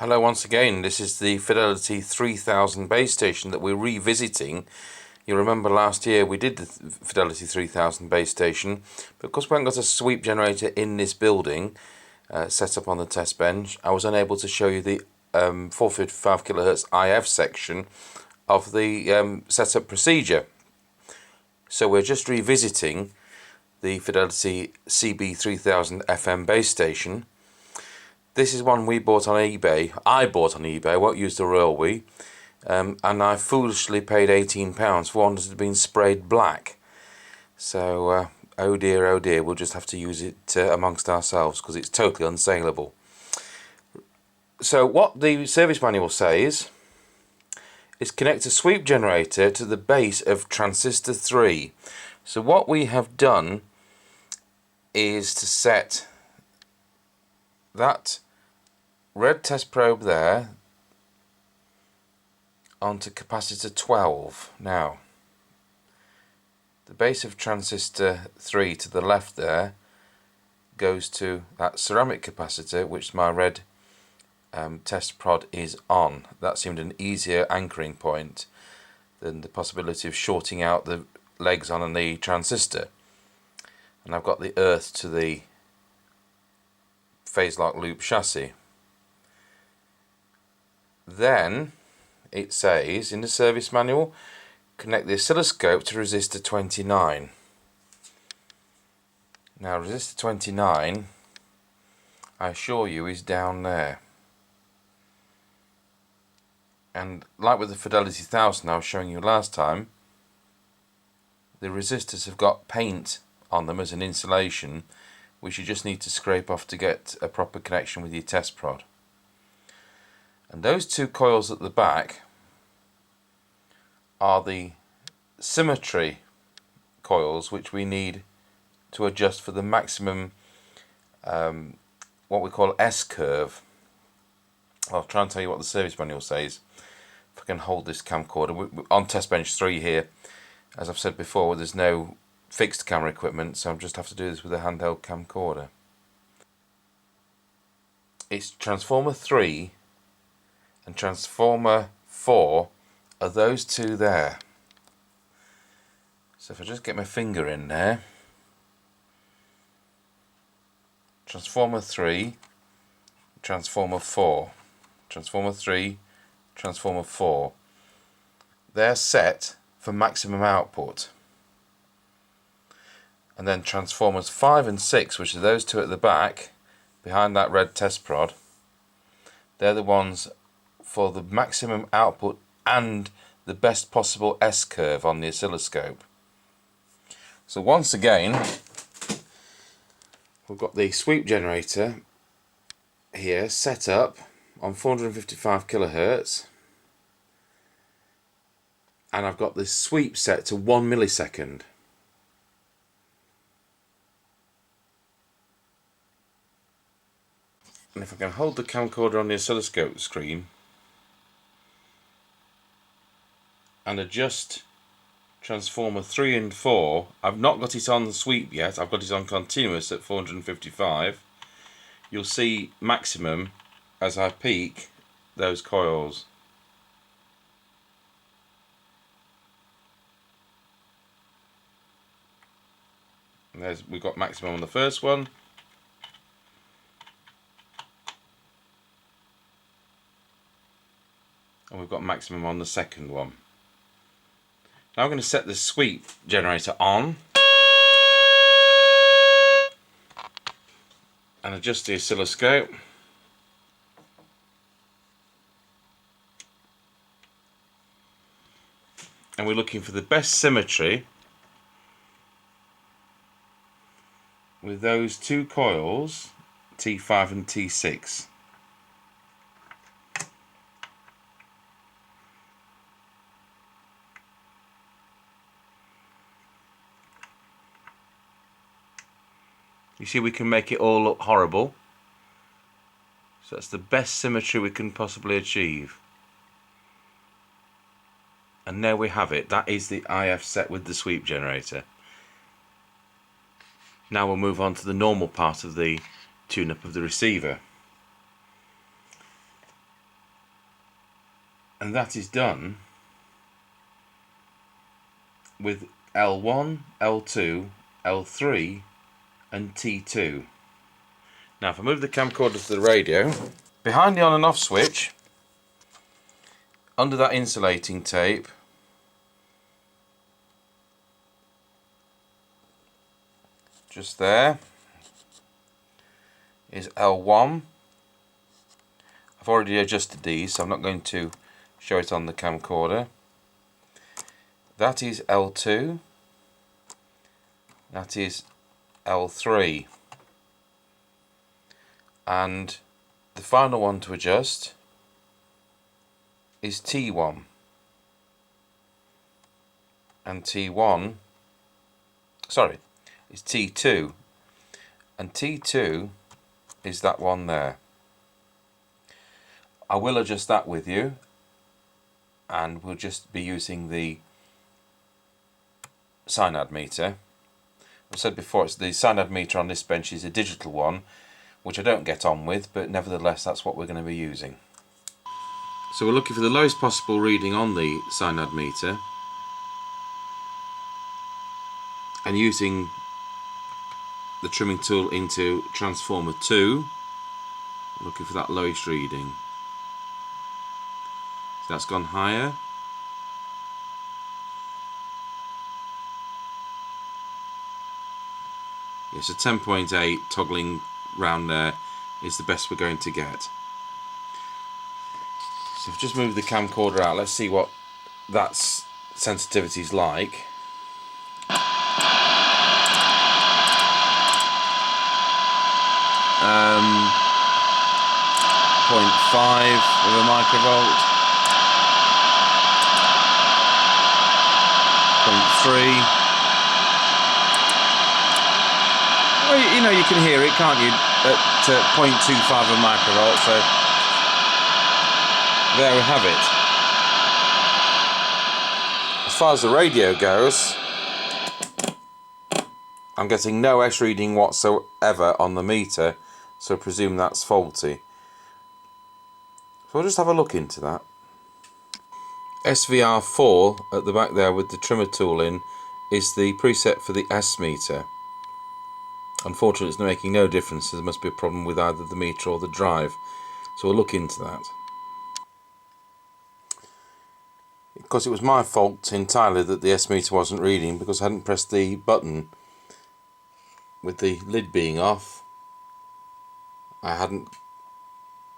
Hello once again, this is the Fidelity 3000 base station that we're revisiting. You remember last year we did the Fidelity 3000 base station, but because we haven't got a sweep generator in this building set up on the test bench, I was unable to show you the 455 kHz IF section of the setup procedure. So we're just revisiting the Fidelity CB3000 FM base station. This is one we bought on eBay. I bought on eBay, I won't use the royal we. And I foolishly paid £18 for one that had been sprayed black. So, oh dear, we'll just have to use it amongst ourselves because it's totally unsaleable. So what the service manual says is connect a sweep generator to the base of transistor 3. So what we have done is to set that red test probe there onto capacitor 12. Now, the base of transistor 3 to the left there goes to that ceramic capacitor which my red test prod is on. That seemed an easier anchoring point than the possibility of shorting out the legs on the transistor. And I've got the earth to the phase lock loop chassis. Then it says in the service manual, connect the oscilloscope to resistor 29. Now resistor 29, I assure you, is down there. And like with the Fidelity 1000 I was showing you last time, the resistors have got paint on them as an insulation, which you just need to scrape off to get a proper connection with your test prod. And those two coils at the back are the symmetry coils which we need to adjust for the maximum what we call S-curve. I'll try and tell you what the service manual says if I can hold this camcorder. We're on test bench 3 here. As I've said before, there's no fixed camera equipment, so I just have to do this with a handheld camcorder. It's transformer 3 and transformer 4 are those two there. So if I just get my finger in there, transformer 3, transformer 4, transformer 3, transformer 4, they're set for maximum output. And then transformers 5 and 6, which are those two at the back behind that red test prod, they're the ones for the maximum output and the best possible S-curve on the oscilloscope. So once again, we've got the sweep generator here set up on 455 kHz, and I've got this sweep set to 1 millisecond. And if I can hold the camcorder on the oscilloscope screen and adjust transformer 3 and 4, I've not got it on the sweep yet, I've got it on continuous at 455. You'll see maximum as I peak those coils. And we've got maximum on the first one. And we've got maximum on the second one. Now I'm going to set the sweep generator on and adjust the oscilloscope. And we're looking for the best symmetry with those two coils, T5 and T6. You see, we can make it all look horrible. So that's the best symmetry we can possibly achieve. And there we have it. That is the IF set with the sweep generator. Now we'll move on to the normal part of the tune-up of the receiver. And that is done with L1, L2, L3 and T2. Now if I move the camcorder to the radio, behind the on and off switch, under that insulating tape, just there, is L1. I've already adjusted these, so I'm not going to show it on the camcorder. That is L2. That is L3. And the final one to adjust is T1. And T1, sorry, is T2. And T2 is that one there. I will adjust that with you, and we'll just be using the cyanide meter. I said before, it's the cyanide meter on this bench is a digital one, which I don't get on with, but nevertheless that's what we're going to be using. So we're looking for the lowest possible reading on the cyanide meter, and using the trimming tool into transformer 2, looking for that lowest reading. So that's gone higher. Yes, a 10.8 toggling round there is the best we're going to get. So I've just moved the camcorder out. Let's see what that sensitivity is like. 0.5 of a microvolt. 0.3. Well, you know, you can hear it, can't you, at 0.25 of a microvolt, so there we have it. As far as the radio goes, I'm getting no S reading whatsoever on the meter, so I presume that's faulty. So I'll just have a look into that. SVR4 at the back there with the trimmer tool in is the preset for the S meter. Unfortunately, it's making no difference, so there must be a problem with either the meter or the drive. So we'll look into that. Because it was my fault entirely that the S meter wasn't reading, because I hadn't pressed the button with the lid being off. I hadn't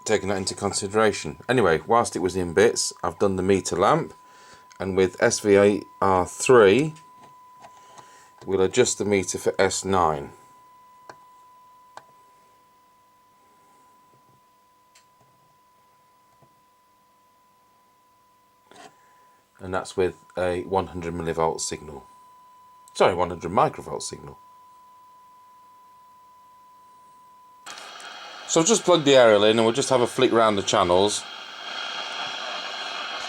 taken that into consideration. Anyway, whilst it was in bits, I've done the meter lamp, and with SVR3 we'll adjust the meter for S9. And that's with a 100 millivolt signal. Sorry, 100 microvolt signal. So I've just plugged the aerial in and we'll just have a flick round the channels.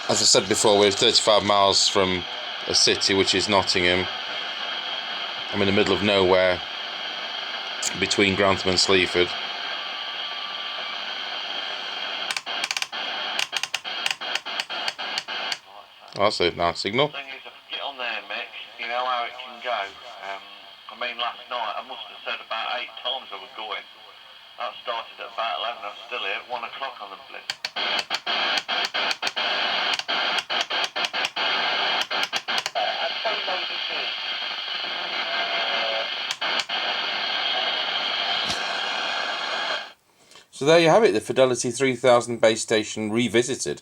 As I said before, we're 35 miles from a city, which is Nottingham. I'm in the middle of nowhere between Grantham and Sleaford. Oh, that's a nice signal. The thing is, if I get on there, Mick, you know how it can go. I mean, last night I must have said about 8 times I was going. That started at about 11, I'm still here at 1 o'clock on the blip. So there you have it, the Fidelity 3000 base station revisited.